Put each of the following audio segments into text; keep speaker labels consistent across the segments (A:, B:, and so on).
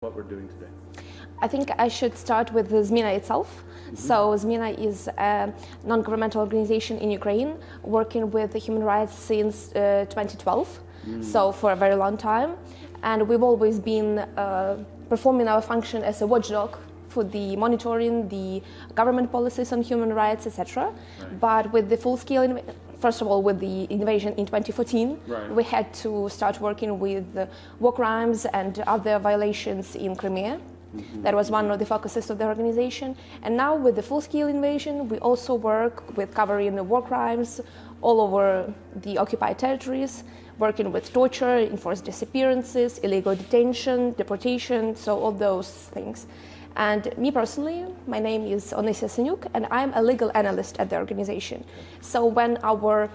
A: what we're doing today?
B: I think I should start with the ZMINA itself. Mm-hmm. So ZMINA is a non-governmental organization in Ukraine working with human rights since 2012, so for a very long time. And we've always been performing our function as a watchdog for the monitoring the government policies on human rights, etc.
A: Right.
B: But with the full-scale, first of all, with the invasion in 2014,
A: right,
B: we had to start working with war crimes and other violations in Crimea. Mm-hmm. That was one of the focuses of the organization. And now with the full-scale invasion, we also work with covering the war crimes all over the occupied territories, working with torture, enforced disappearances, illegal detention, deportation, so all those things. And me personally, my name is Onisyia Synyuk, and I'm a legal analyst at the organization. So when our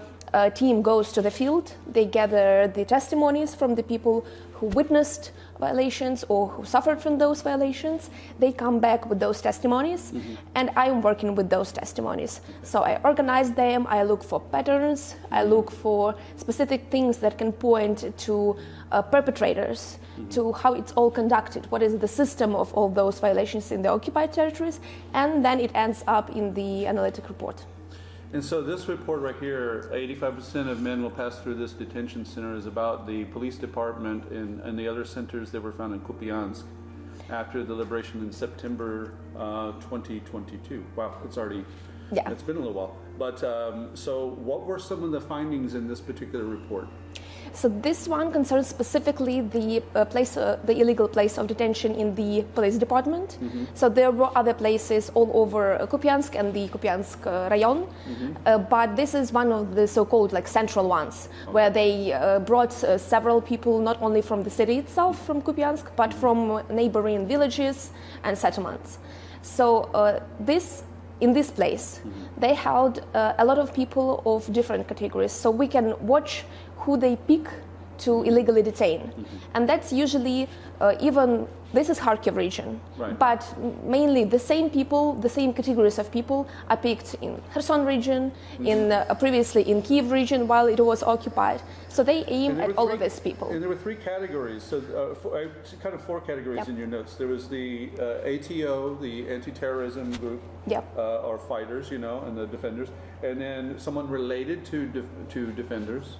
B: team goes to the field, they gather the testimonies from the people who witnessed violations or who suffered from those violations. They come back with those testimonies, and I'm working with those testimonies. So I organize them, I look for patterns, I look for specific things that can point to perpetrators, to how it's all conducted, what is the system of all those violations in the occupied territories, and then it ends up in the analytic report.
A: And so this report right here, 85% of men will pass through this detention center, is about the police department and the other centers that were found in Kupiansk after the liberation in September 2022. Wow, it's already, it's been a little while. But so what were some of the findings in this particular report?
B: So this one concerns specifically the the illegal place of detention in the police department. So there were other places all over Kupiansk and the Kupiansk rayon, but this is one of the so-called like central ones, where they brought several people not only from the city itself, from Kupiansk, but from neighboring villages and settlements. So in this place, they held a lot of people of different categories, so we can watch who they pick to illegally detain. And that's usually this is Kharkiv region, but mainly the same people, the same categories of people are picked in Kherson region, previously in Kyiv region while it was occupied. So they aim at all of these people.
A: And there were three categories, so kind of four categories in your notes. There was the ATO, the anti-terrorism group, or fighters, you know, and the defenders, and then someone related to defenders,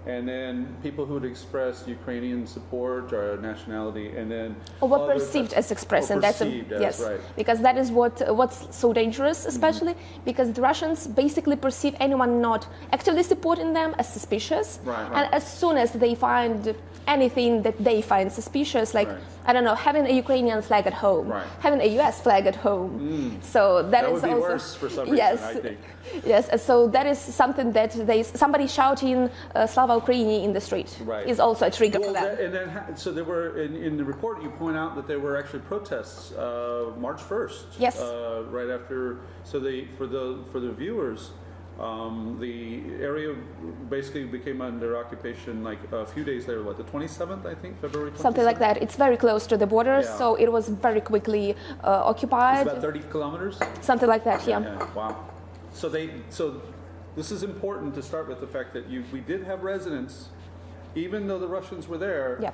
A: and then people who would express Ukrainian support or nationality, and then
B: or what perceived as expressed, and that's
A: right.
B: Because that is what's so dangerous, especially because the Russians basically perceive anyone not actively supporting them as suspicious, and as soon as they find anything that they find suspicious, like I don't know, having a Ukrainian flag at home, having a US flag at home, so that is
A: would be
B: also
A: worse for some reason, I think.
B: Yes, so that is something that somebody shouting Slava Ukraini in the street is also a trigger for them.
A: So there were, in the report you point out that there were actually protests March 1st.
B: Yes.
A: Right after, so for the viewers, the area basically became under occupation like a few days later, what, the 27th, I think, February 27th?
B: Something like that. It's very close to the border, so it was very quickly occupied.
A: It's about 30 kilometers?
B: Something like that, yeah.
A: Wow. So this is important to start with the fact that we did have residents, even though the Russians were there,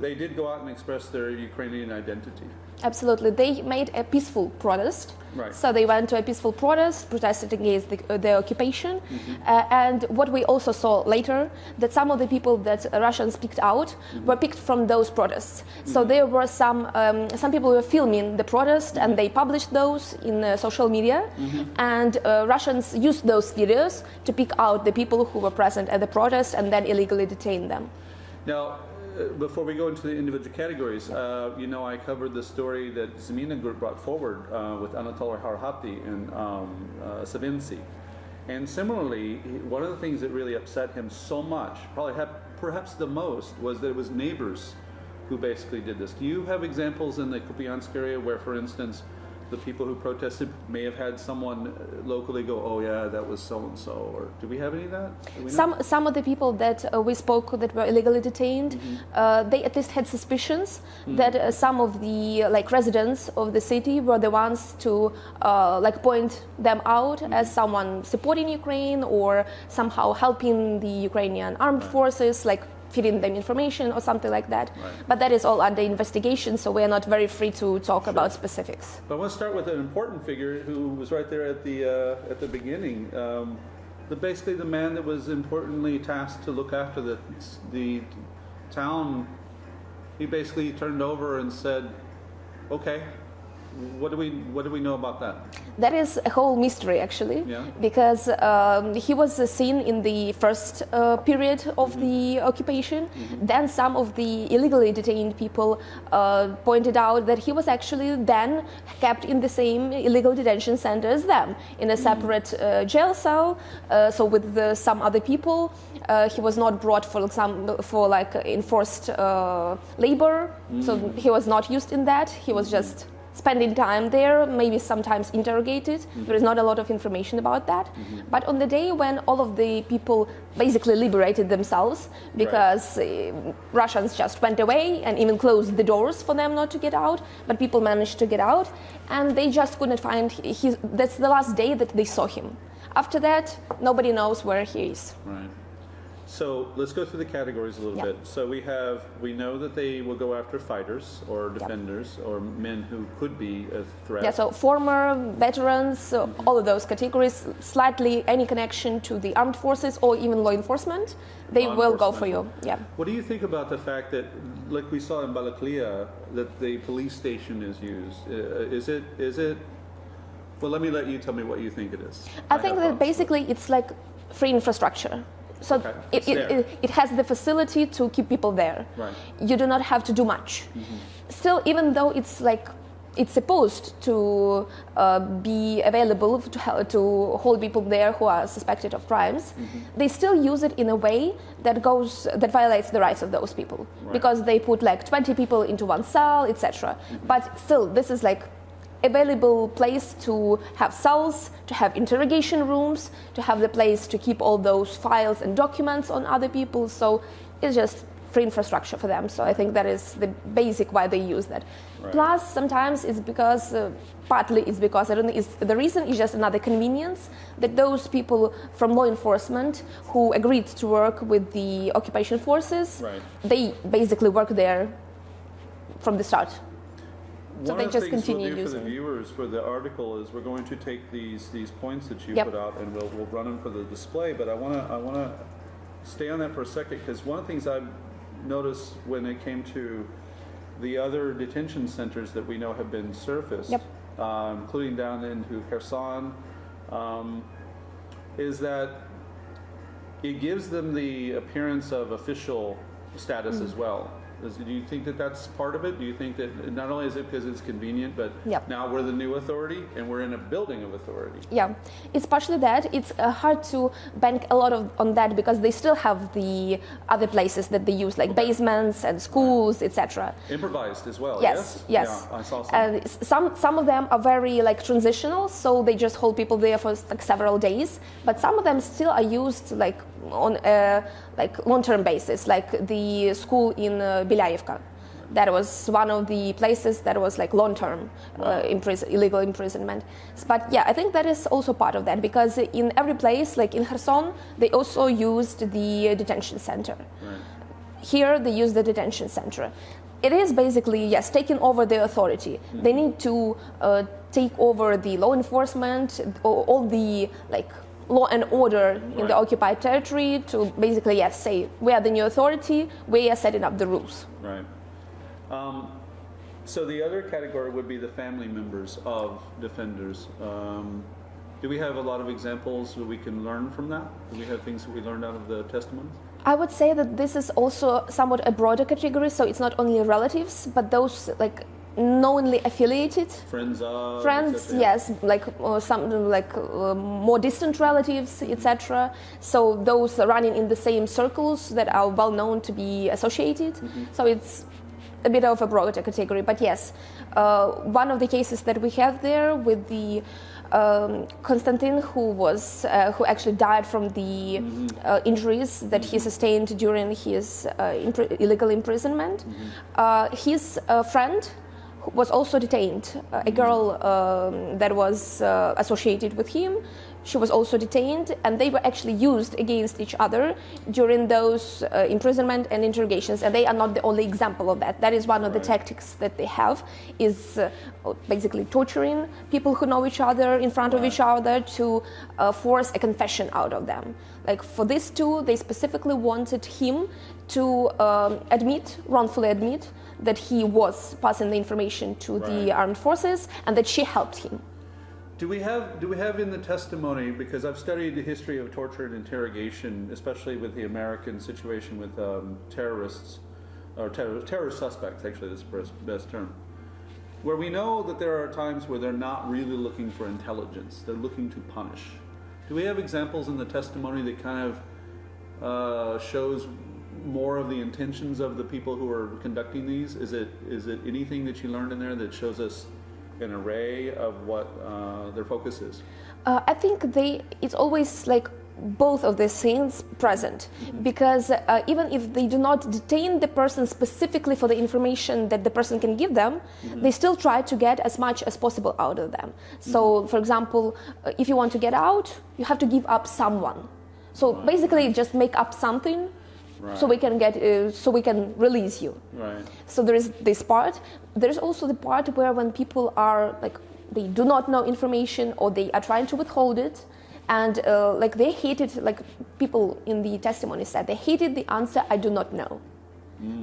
A: they did go out and express their Ukrainian identity.
B: Absolutely. They made a peaceful protest. So they went to a peaceful protest, protested against the occupation. And what we also saw later, that some of the people that Russians picked out were picked from those protests. So there were some people who were filming the protest, and they published those in social media. And Russians used those videos to pick out the people who were present at the protest and then illegally detain them.
A: Now, before we go into the individual categories, you know, I covered the story that ZMINA Group brought forward with Anatoly Harhati and Savinci. And similarly, one of the things that really upset him so much, perhaps the most, was that it was neighbors who basically did this. Do you have examples in the Kupiansk area where, for instance, the people who protested may have had someone locally go, oh yeah, that was so-and-so, or do we have any of that?
B: Some of the people that we spoke that were illegally detained, they at least had suspicions that some of the residents of the city were the ones to point them out as someone supporting Ukraine or somehow helping the Ukrainian armed forces, feeding them information or something like that.
A: Right.
B: But that is all under investigation, so we are not very free to talk about specifics.
A: But I want to start with an important figure who was right there at the beginning. Basically, the man that was importantly tasked to look after the town. He basically turned over and said, "Okay, what do we know about that?"
B: That is a whole mystery, actually,
A: Yeah.
B: because he was seen in the first period of the occupation. Then some of the illegally detained people pointed out that he was actually then kept in the same illegal detention center as them, in a separate jail cell, so with some other people. He was not brought, for example, for like enforced labor, so he was not used in that. He was just spending time there, maybe sometimes interrogated. There is not a lot of information about that. But on the day when all of the people basically liberated themselves, because Russians just went away and even closed the doors for them not to get out, but people managed to get out, and they just couldn't find that's the last day that they saw him. After that, nobody knows where he is.
A: Right. So let's go through the categories a little bit. So we know that they will go after fighters or defenders or men who could be a threat.
B: Yeah, so former veterans, all of those categories, slightly any connection to the armed forces or even law enforcement, they will go for you. Yeah.
A: What do you think about the fact that, like we saw in Balaklia, that the police station is used? Is it? Well, let me let you tell me what you think it is.
B: I think that basically it's like free infrastructure. So it has the facility to keep people there.
A: Right.
B: You do not have to do much. Still, even though it's supposed to be available to hold people there who are suspected of crimes, they still use it in a way that violates the rights of those people, because they put like 20 people into one cell, etc. But still, this is like available place to have cells, to have interrogation rooms, to have the place to keep all those files and documents on other people. So it's just free infrastructure for them. So I think that is the basic why they use that. Right. Plus, sometimes it's because, partly it's because, I don't know, the reason is just another convenience that those people from law enforcement who agreed to work with the occupation forces, they basically work there from the start.
A: One of the things we'll do for the viewers for the article is we're going to take these points that you put out and we'll run them for the display. But I want to stay on that for a second, because one of the things I've noticed when it came to the other detention centers that we know have been surfaced, including down into Kherson, is that it gives them the appearance of official status as well. Do you think that that's part of it? Do you think that not only is it because it's convenient, but now we're the new authority and we're in a building of authority? Yeah,
B: it's partially that. It's hard to bank a lot on that because they still have the other places that they use, like basements and schools, etc.
A: Improvised as well.
B: Yes.
A: Yeah, I saw some.
B: And some of them are very like transitional, so they just hold people there for like several days. But some of them still are used like on a long-term basis, like the school in Belayevka. That was one of the places that was like long-term illegal imprisonment. But yeah, I think that is also part of that, because in every place, like in Kherson, they also used the detention center. Right. Here they use the detention center. It is basically, yes, taking over the authority. Mm-hmm. They need to take over the law enforcement, all the like law and order in the occupied territory, to basically, yes, say we are the new authority, we are setting up the rules. Right.
A: So the other category would be the family members of defenders. Do we have a lot of examples that we can learn from that? Do we have things that we learned out of the testimonies?
B: I would say that this is also somewhat a broader category, so it's not only relatives, but those like knowingly affiliated friends, yes, like some like more distant relatives, etc. So those running in the same circles that are well known to be associated. Mm-hmm. So it's a bit of a broader category, but yes, one of the cases that we have there with the Konstantin, who actually died from the injuries that he sustained during his illegal imprisonment. Mm-hmm. His friend, was also detained. A girl that was associated with him, she was also detained, and they were actually used against each other during those imprisonment and interrogations. And they are not the only example of that. That is one of the tactics that they have, is basically torturing people who know each other in front of each other to force a confession out of them. Like for these two, they specifically wanted him to wrongfully admit that he was passing the information to the armed forces and that she helped him.
A: Do we have in the testimony, because I've studied the history of torture and interrogation, especially with the American situation with terrorists, or terrorist suspects, actually that's the best term, where we know that there are times where they're not really looking for intelligence, they're looking to punish. Do we have examples in the testimony that kind of shows more of the intentions of the people who are conducting these? Is it anything that you learned in there that shows us an array of what their focus is?
B: I think it's always like both of these things present, because even if they do not detain the person specifically for the information that the person can give them, they still try to get as much as possible out of them. So, for example, if you want to get out, you have to give up someone. So basically, just make up something. So we can so we can release you. So there is this part. There is also the part where when people are like, they do not know information or they are trying to withhold it, and like they hated, like people in the testimony said, they hated the answer, "I do not know."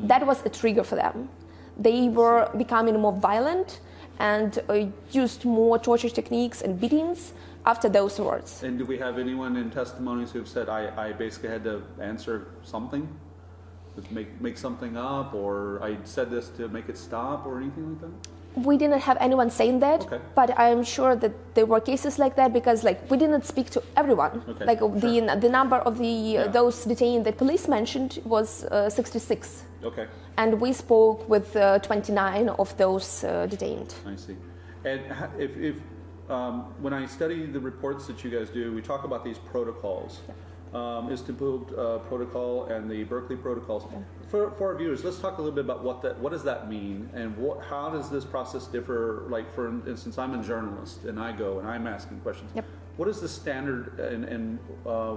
B: That was a trigger for them. They were becoming more violent and used more torture techniques and beatings after those words.
A: And do we have anyone in testimonies who've said, I basically had to answer something, make something up, or I said this to make it stop, or anything like that?
B: We didn't have anyone saying that, but I'm sure that there were cases like that, because like we didn't speak to everyone. Like the number of those detained that police mentioned was 66. And we spoke with 29 of those detained.
A: I see. And if when I study the reports that you guys do, we talk about these protocols. Istanbul protocol and the Berkeley protocols. For our viewers, let's talk a little bit about what does that mean, and how does this process differ? Like, for instance, I'm a journalist and I go and I'm asking questions. What is the standard, and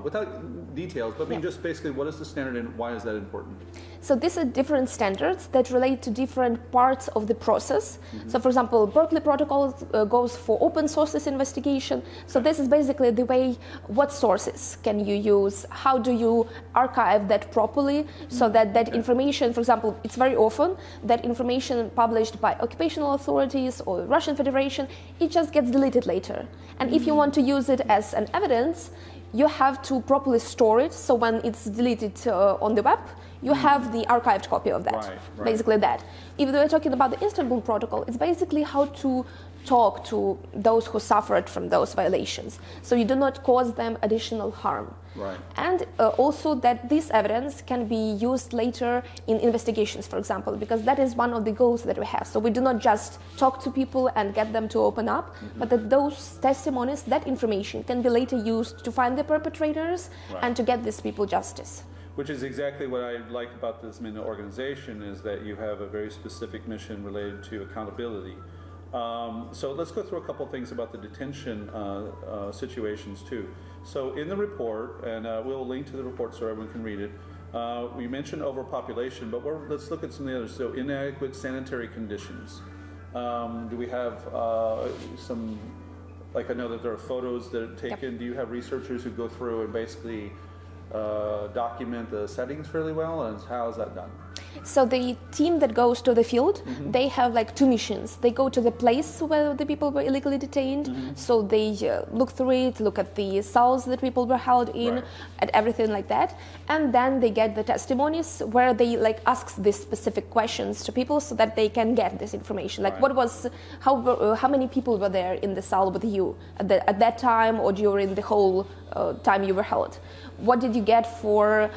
A: without details, but I mean just basically what is the standard and why is that important?
B: So these are different standards that relate to different parts of the process. So for example, Berkeley protocol goes for open sources investigation. So this is basically the way, what sources can you use? How do you archive that properly so that that information, for example, it's very often that information published by occupational authorities or Russian Federation, it just gets deleted later. And if you want to use it as an evidence, you have to properly store it, so when it's deleted on the web, you have the archived copy of that, basically that. If we're talking about the Istanbul Protocol, it's basically how to talk to those who suffered from those violations, so you do not cause them additional harm. And also that this evidence can be used later in investigations, for example, because that is one of the goals that we have. So we do not just talk to people and get them to open up, but that those testimonies, that information can be later used to find the perpetrators and to get these people justice.
A: Which is exactly what I like about the ZMINA organization, is that you have a very specific mission related to accountability. So let's go through a couple things about the detention situations too. So in the report, and we'll link to the report so everyone can read it, we mentioned overpopulation, but let's look at some of the others. So inadequate sanitary conditions. Do we have some, like I know that there are photos that are taken. Do you have researchers who go through and basically document the settings fairly well, and how is that done?
B: So the team that goes to the field, they have like two missions. They go to the place where the people were illegally detained, so they look through it, look at the cells that people were held in, at everything like that, and then they get the testimonies where they like ask these specific questions to people so that they can get this information. Like what was, how many people were there in the cell with you at that time or during the whole time you were held? What did you get for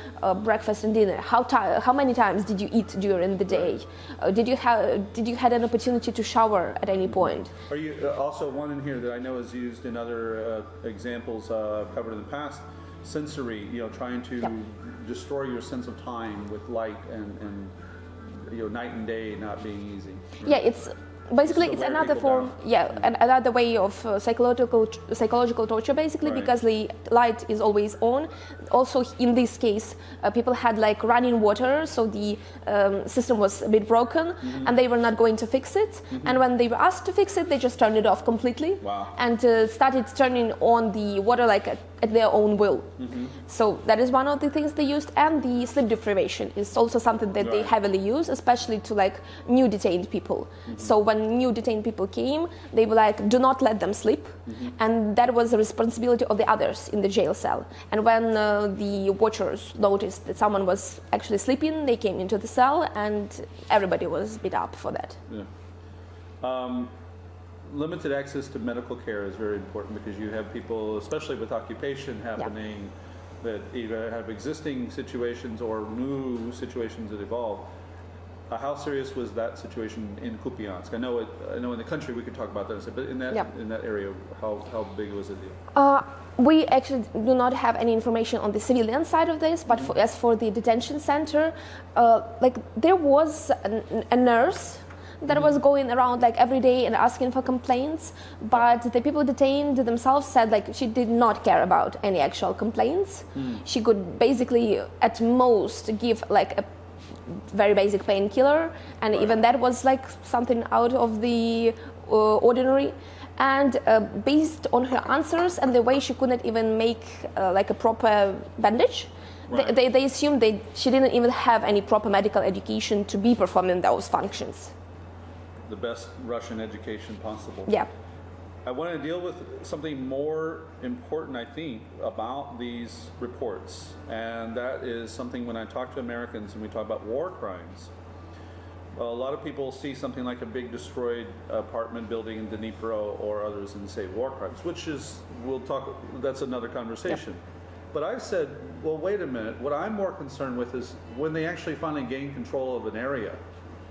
B: breakfast and dinner? How many times did you eat during the day? Did you had an opportunity to shower at any point?
A: Are you also one in here that I know is used in other examples covered in the past? Sensory, trying to destroy your sense of time with light and night and day not being easy.
B: Yeah, it's Basically,
A: To
B: it's
A: wear
B: another
A: people
B: form, another way of psychological torture, basically,
A: Right.
B: because the light is always on. Also, in this case, people had like running water, so the system was a bit broken, and they were not going to fix it. And when they were asked to fix it, they just turned it off completely,
A: Wow.
B: and started turning on the water like at their own will. So that is one of the things they used, and the sleep deprivation is also something that they
A: Right.
B: heavily use, especially to like new detained people. So when new detained people came, they were like, do not let them sleep, and that was the responsibility of the others in the jail cell. And when the watchers noticed that someone was actually sleeping, they came into the cell, and everybody was beat up for that.
A: Yeah. Limited access to medical care is very important because you have people, especially with occupation happening, that either have existing situations or new situations that evolve. How serious was that situation in Kupiansk? I know in the country we could talk about that, but in that area, how big was it?
B: We actually do not have any information on the civilian side of this, but as for the detention center, like there was a nurse that was going around like every day and asking for complaints, but the people detained themselves said like she did not care about any actual complaints. She could basically at most give like a very basic painkiller, and even that was like something out of the ordinary. And based on her answers and the way she couldn't even make like a proper bandage, they assumed she didn't even have any proper medical education to be performing those functions.
A: The best Russian education possible.
B: Yeah.
A: I want to deal with something more important, I think, about these reports, and that is something when I talk to Americans and we talk about war crimes. Well, a lot of people see something like a big destroyed apartment building in Dnipro or others and say war crimes, which is, that's another conversation. But I've said, well, wait a minute, what I'm more concerned with is when they actually finally gain control of an area,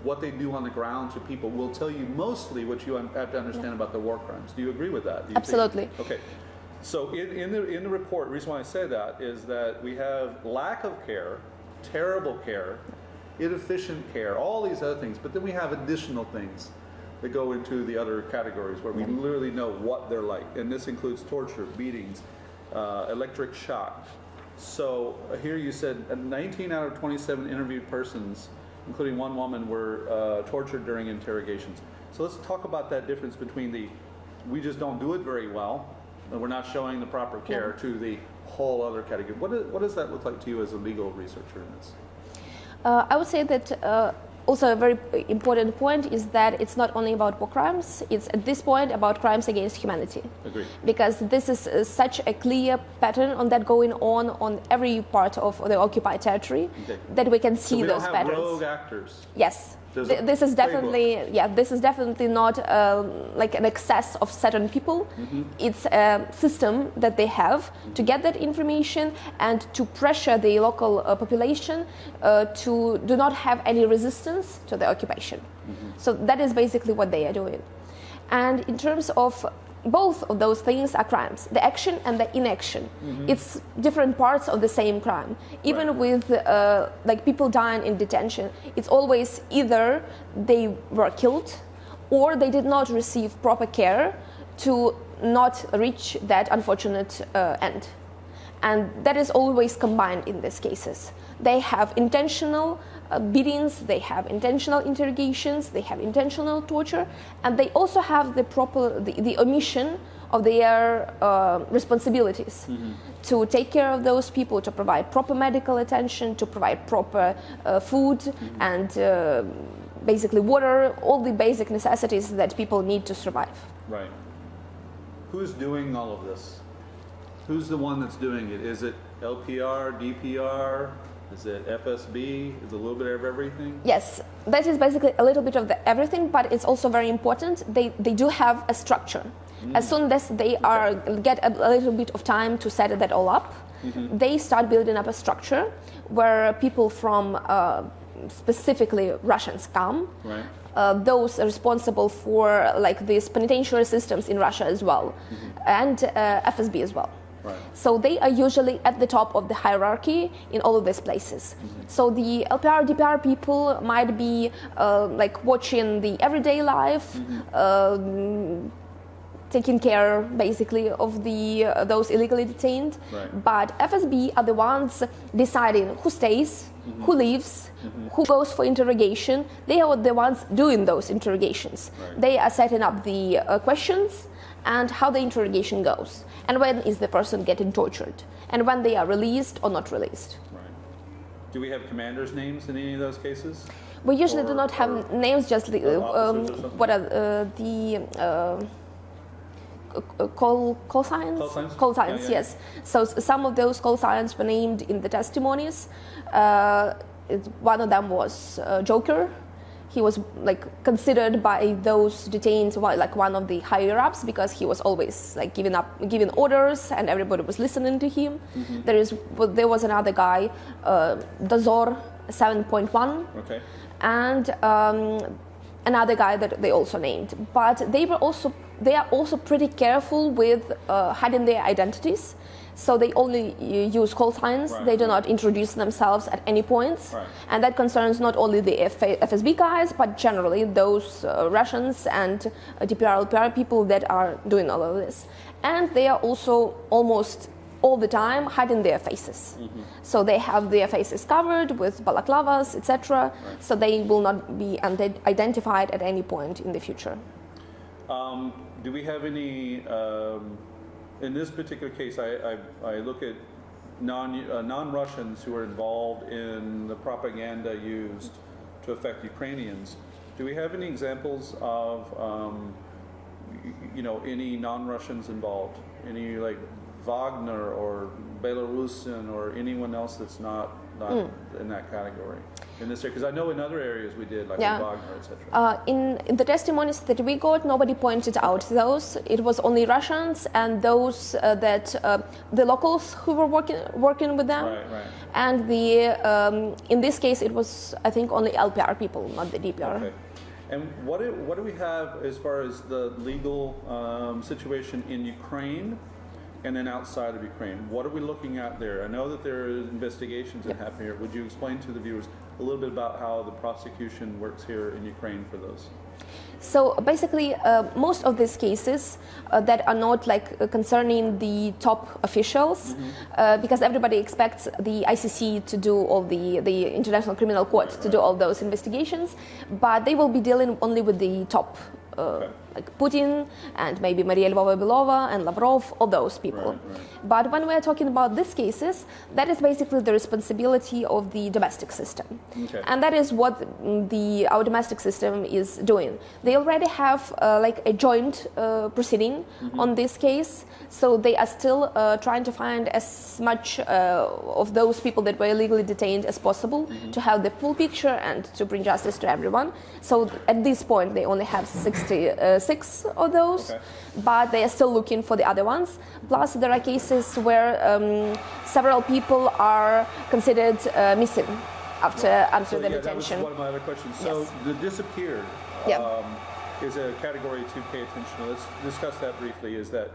A: what they do on the ground to people will tell you mostly what you have to understand about the war crimes. Do you agree with that?
B: Absolutely.
A: Okay. So in the report, the reason why I say that is that we have lack of care, terrible care, inefficient care, all these other things, but then we have additional things that go into the other categories where we literally know what they're like. And this includes torture, beatings, electric shock. So here you said 19 out of 27 interviewed persons, including one woman, were tortured during interrogations. So let's talk about that difference between we just don't do it very well, and we're not showing the proper care, to the whole other category. What does that look like to you as a legal researcher in this?
B: I would say that also a very important point is that it's not only about war crimes, it's at this point about crimes against humanity.
A: Agreed.
B: Because this is such a clear pattern on that going on every part of the occupied territory, that we can see those patterns.
A: So we don't have rogue actors.
B: Yes. This is definitely not like an excess of certain people. It's a system that they have to get that information and to pressure the local population to do not have any resistance to the occupation. So that is basically what they are doing. And in terms of both of those things are crimes, the action and the inaction. It's different parts of the same crime. Even with like people dying in detention, it's always either they were killed or they did not receive proper care to not reach that unfortunate end. And that is always combined in these cases. They have intentional beatings, they have intentional interrogations, they have intentional torture, and they also have the omission of their responsibilities to take care of those people, to provide proper medical attention, to provide proper food and basically water, all the basic necessities that people need to survive.
A: Right. Who's doing all of this? Who's the one that's doing it? Is it LPR, DPR? Is it FSB? Is it a little bit of everything?
B: Yes, that is basically a little bit of everything, but it's also very important. They do have a structure. As soon as they get a little bit of time to set that all up, they start building up a structure where people from specifically Russians come. Right. Those responsible for like these penitentiary systems in Russia as well, and FSB as well.
A: Right.
B: So they are usually at the top of the hierarchy in all of these places. So the LPR, DPR people might be like watching the everyday life, taking care basically of the those illegally detained.
A: Right.
B: But FSB are the ones deciding who stays, who leaves, who goes for interrogation. They are the ones doing those interrogations.
A: Right.
B: They are setting up the questions and how the interrogation goes, and when is the person getting tortured, and when they are released or not released.
A: Right. Do we have commanders' names in any of those cases?
B: We usually do not have names, just the,
A: officers or something?
B: what are the call signs?
A: Call signs?
B: Call signs,
A: Yeah, yeah.
B: yes. So some of those call signs were named in the testimonies. One of them was Joker. He was like considered by those detained like one of the higher ups because he was always like giving orders and everybody was listening to him. There was another guy, Dozor 7.1.
A: Okay.
B: And another guy that they also named, but they are also pretty careful with hiding their identities. So they only use call signs.
A: Right.
B: They do not introduce themselves at any points,
A: Right.
B: and that concerns not only the FSB guys, but generally those Russians and DPR, LPR people that are doing all of this. And they are also almost all the time hiding their faces. So they have their faces covered with balaclavas, etc.
A: Right.
B: So they will not be identified at any point in the future.
A: Do we have any, in this particular case, I look at non-Russians who are involved in the propaganda used to affect Ukrainians. Do we have any examples of, any non-Russians involved? Any like Wagner or Belarusian or anyone else that's not in that category in this area? Because I know in other areas we did, like
B: Yeah.
A: with Wagner, etc.
B: In the testimonies that we got, nobody pointed out those. It was only Russians and those that the locals who were working with them.
A: Right, right.
B: And in this case, it was I think only LPR people, not the DPR.
A: Okay. And what do we have as far as the legal situation in Ukraine and then outside of Ukraine? What are we looking at there? I know that there are investigations that happen here. Would you explain to the viewers a little bit about how the prosecution works here in Ukraine for those?
B: So basically, most of these cases that are not like concerning the top officials, because everybody expects the ICC to do all the International Criminal Court to do all those investigations, but they will be dealing only with the top. Like Putin and maybe Maria Lvova-Belova and Lavrov, all those people.
A: Right, right.
B: But when we are talking about these cases, that is basically the responsibility of the domestic system.
A: Okay.
B: And that is what our domestic system is doing. They already have like a joint proceeding on this case, so they are still trying to find as much of those people that were illegally detained as possible to have the full picture and to bring justice to everyone. So at this point, they only have 66 of those,
A: Okay.
B: but they are still looking for the other ones. Plus, there are cases where several people are considered missing after
A: So,
B: the
A: yeah,
B: detention.
A: that was one of my other questions. So
B: Yes.
A: the disappeared
B: Yeah.
A: is a category to pay attention to. Let's discuss that briefly. Is that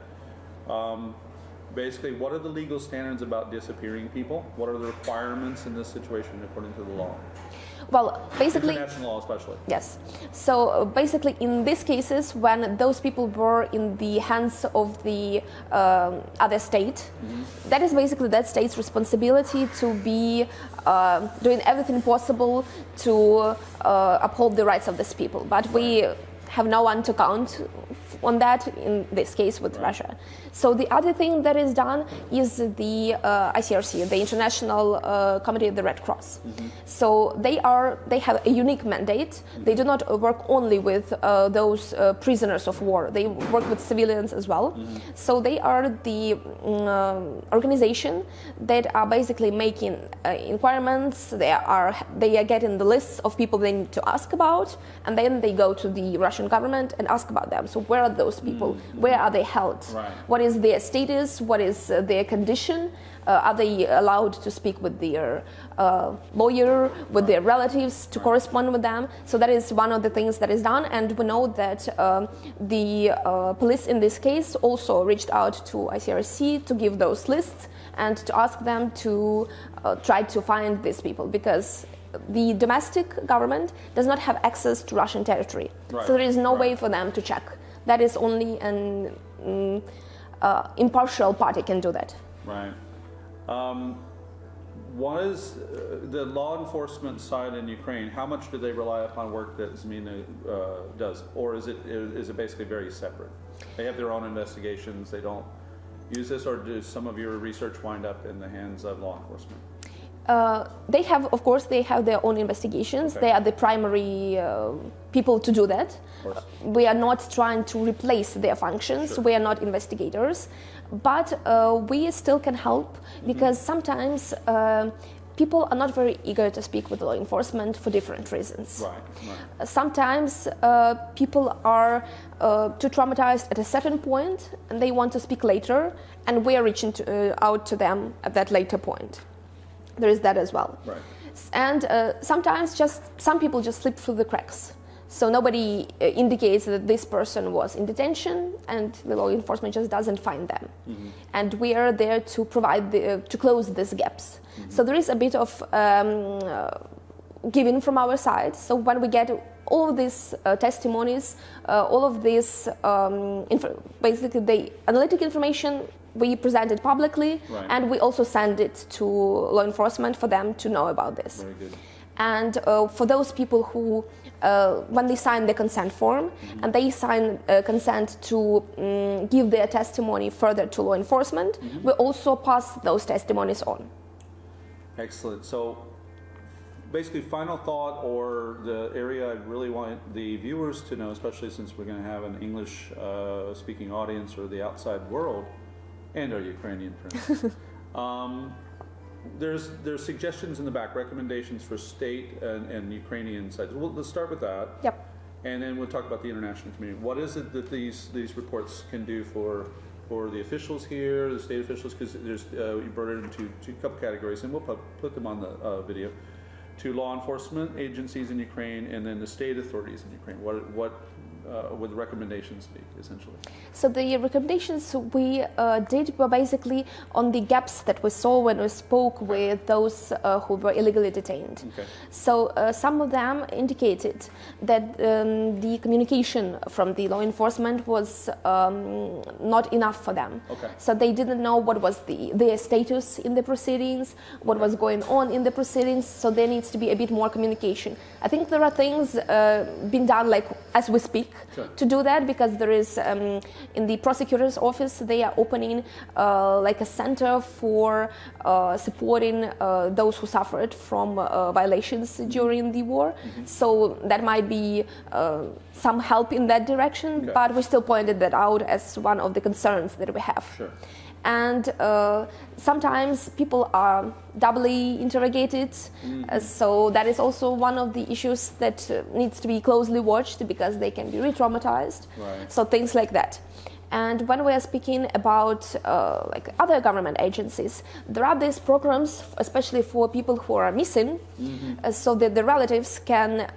A: basically what are the legal standards about disappearing people? What are the requirements in this situation according to the law?
B: Well, basically,
A: International law especially.
B: yes. So basically, in these cases, when those people were in the hands of the other state, that is basically that state's responsibility to be doing everything possible to uphold the rights of these people. But we have no one to count on that in this case with Russia. So the other thing that is done is the ICRC, the International Committee of the Red Cross. So they have a unique mandate. They do not work only with those prisoners of war. They work with civilians as well. So they are the organization that are basically making inquiries. They are getting the lists of people they need to ask about, and then they go to the Russian Russian government and ask about them. So where are those people? Where are they held?
A: Right.
B: What is their status? What is their condition? Are they allowed to speak with their lawyer, with their relatives, to correspond with them? So that is one of the things that is done. And we know that the police in this case also reached out to ICRC to give those lists and to ask them to try to find these people, because the domestic government does not have access to Russian territory.
A: Right.
B: So there is no way for them to check. That is only an impartial party can do that.
A: Right. What is the law enforcement side in Ukraine? How much do they rely upon work that ZMINA does, or is it basically very separate? They have their own investigations. They don't use this, or does some of your research wind up in the hands of law enforcement?
B: They have, of course, they have their own investigations.
A: Okay.
B: They are the primary people to do that. We are not trying to replace their functions.
A: Sure.
B: We are not investigators, but we still can help, because sometimes people are not very eager to speak with law enforcement for different reasons.
A: Right.
B: Sometimes people are too traumatized at a certain point, and they want to speak later, and we are reaching out to them at that later point. There is that as well.
A: Right.
B: And sometimes some people just slip through the cracks. So nobody indicates that this person was in detention, and the law enforcement just doesn't find them. And we are there to provide to close these gaps. So there is a bit of giving from our side. So when we get all of these testimonies, all of this basically the analytic information, we present it publicly,
A: Right.
B: and we also send it to law enforcement for them to know about this.
A: Very good.
B: And for those people who, when they sign the consent form, and they sign consent to give their testimony further to law enforcement, we also pass those testimonies on.
A: Excellent. So basically, final thought, or the area I really want the viewers to know, especially since we're going to have an English speaking audience, or the outside world, and our Ukrainian friends. There's suggestions in the back, recommendations for state and Ukrainian sides. Well, let's start with that.
B: Yep.
A: And then we'll talk about the international community. What is it that these reports can do for the officials here, the state officials? Because there's you brought it into two couple categories, and we'll put them on the video. To law enforcement agencies in Ukraine, and then the state authorities in Ukraine. What would the recommendations be, essentially?
B: So the recommendations we did were basically on the gaps that we saw when we spoke with those who were illegally detained.
A: Okay.
B: So some of them indicated that the communication from the law enforcement was not enough for them.
A: Okay.
B: So they didn't know what was their status in the proceedings, what was going on in the proceedings, so there needs to be a bit more communication. I think there are things being done, like as we speak,
A: Sure.
B: to do that, because there is in the prosecutor's office they are opening like a center for supporting those who suffered from violations during the war. So that might be some help in that direction,
A: Okay.
B: but we still pointed that out as one of the concerns that we have.
A: Sure.
B: And sometimes people are doubly interrogated, so that is also one of the issues that needs to be closely watched, because they can be re-traumatized.
A: Right.
B: So things like that. And when we are speaking about like other government agencies, there are these programs, especially for people who are missing, so that the relatives can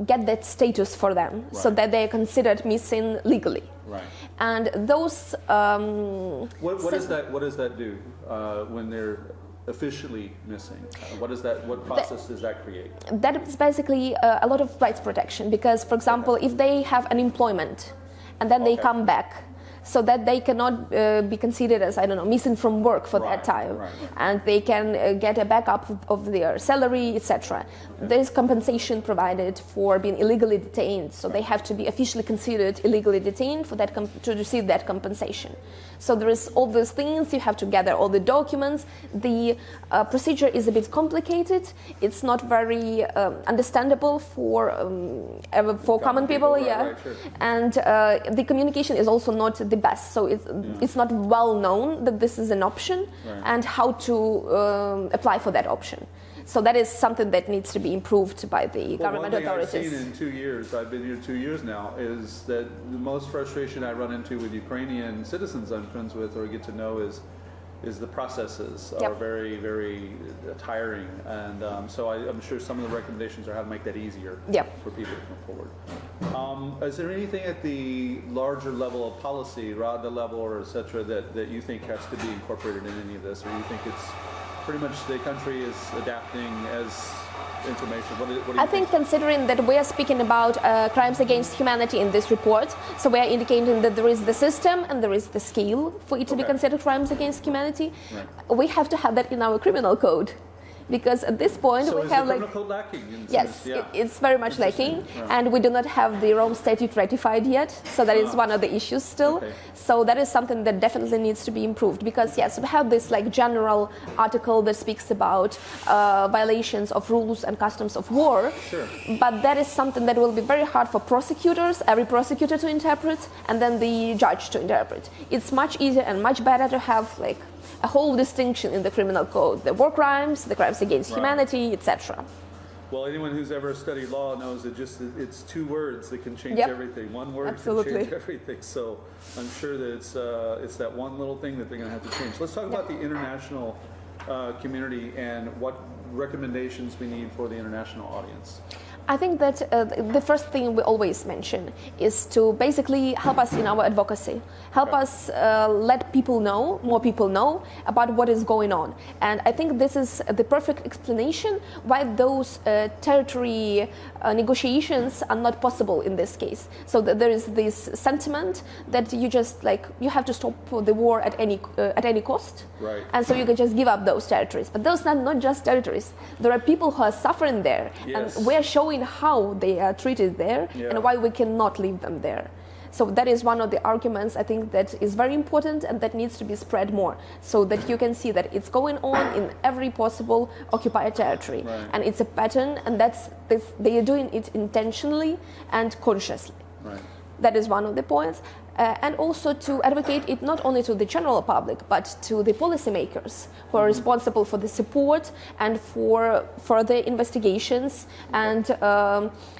B: get that status for them, so
A: Right.
B: that they are considered missing legally.
A: Right.
B: And those
A: What does that do when they're officially missing? What process does that create?
B: that is basically a lot of rights protection, because, for example, if they have an employment and then they
A: Okay.
B: come back, so that they cannot be considered as, I don't know, missing from work for that time,
A: right.
B: and they can get a backup of their salary, etc. There is compensation provided for being illegally detained, so they have to be officially considered illegally detained for that to receive that compensation. So there is all these things, you have to gather all the documents. The procedure is a bit complicated. It's not very understandable for common people,
A: right,
B: yeah.
A: right, sure.
B: And the communication is also not the best, so it's not well known that this is an option,
A: Right.
B: and how to apply for that option. So that is something that needs to be improved by the government
A: one thing
B: authorities.
A: I've seen in 2 years, I've been here 2 years now, is that the most frustration I run into with Ukrainian citizens I'm friends with or get to know is the processes are very, very tiring, and so I'm sure some of the recommendations are how to make that easier for people to come forward. Is there anything at the larger level of policy, RADA level or et cetera, that you think has to be incorporated in any of this, or you think it's pretty much the country is adapting as information? What do you
B: I think considering that we are speaking about crimes against humanity in this report, so we are indicating that there is the system and there is the scale for it to be considered crimes against humanity. Right. We have to have that in our criminal code. Because at this point
A: so
B: we
A: is
B: have
A: the criminal code lacking?
B: Yes, it's very much lacking, and we do not have the Rome Statute ratified yet, so that is one of the issues still. So that is something that definitely needs to be improved, because yes, we have this like general article that speaks about violations of rules and customs of war, but that is something that will be very hard for prosecutors, every prosecutor to interpret, and then the judge to interpret. It's much easier and much better to have like a whole distinction in the criminal code: the war crimes, the crimes against humanity, etc.
A: Well, anyone who's ever studied law knows that it's two words that can change everything. One word can change everything. So I'm sure that it's that one little thing that they're going to have to change. Let's talk about the international community and what recommendations we need for the international audience.
B: I think that the first thing we always mention is to basically help us in our advocacy, help us let people know, more people know about what is going on. And I think this is the perfect explanation why those territory negotiations are not possible in this case. So that there is this sentiment that you just you have to stop the war at any cost.
A: Right. And
B: so you can just give up those territories. But those are not just territories. There are people who are suffering there, and we are showing how they are treated there and why we cannot leave them there. So that is one of the arguments I think that is very important and that needs to be spread more, so that you can see that it's going on in every possible occupied territory, and it's a pattern, and they are doing it intentionally and consciously. That is one of the points. And also to advocate it not only to the general public, but to the policymakers who are responsible for the support and for further investigations and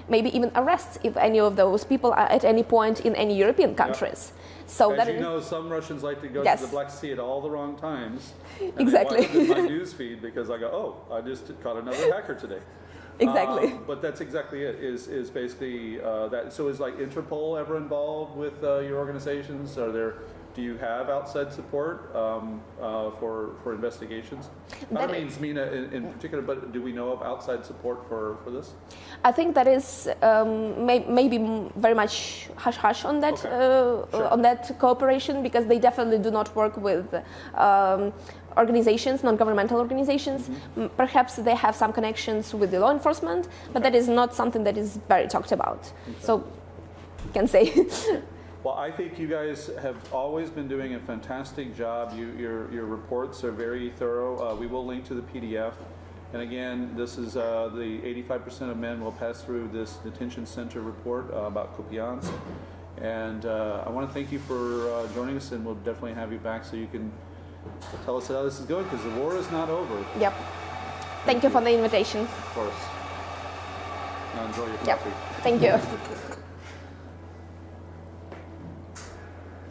B: maybe even arrests if any of those people are at any point in any European countries. So
A: as you know, some Russians like to go to the Black Sea at all the wrong times. And
B: exactly.
A: They watch my news feed because I go, oh, I just caught another hacker today.
B: Exactly.
A: But that's exactly it, is basically that. So is like Interpol ever involved with your organizations? Do you have outside support for investigations? I don't mean ZMINA in particular, but do we know of outside support for this?
B: I think that is maybe very much hush-hush on that on that cooperation, because they definitely do not work with organizations, non-governmental organizations. Perhaps they have some connections with the law enforcement, but that is not something that is very talked about. So, you can say.
A: Well, I think you guys have always been doing a fantastic job. Your reports are very thorough. We will link to the PDF. And again, this is the 85% of men will pass through this detention center report about Kupiansk. And I want to thank you for joining us, and we'll definitely have you back so you can tell us how this is going, because the war is not over.
B: Yep. Thank you for the invitation.
A: Of course. Now enjoy your coffee.
B: Thank you.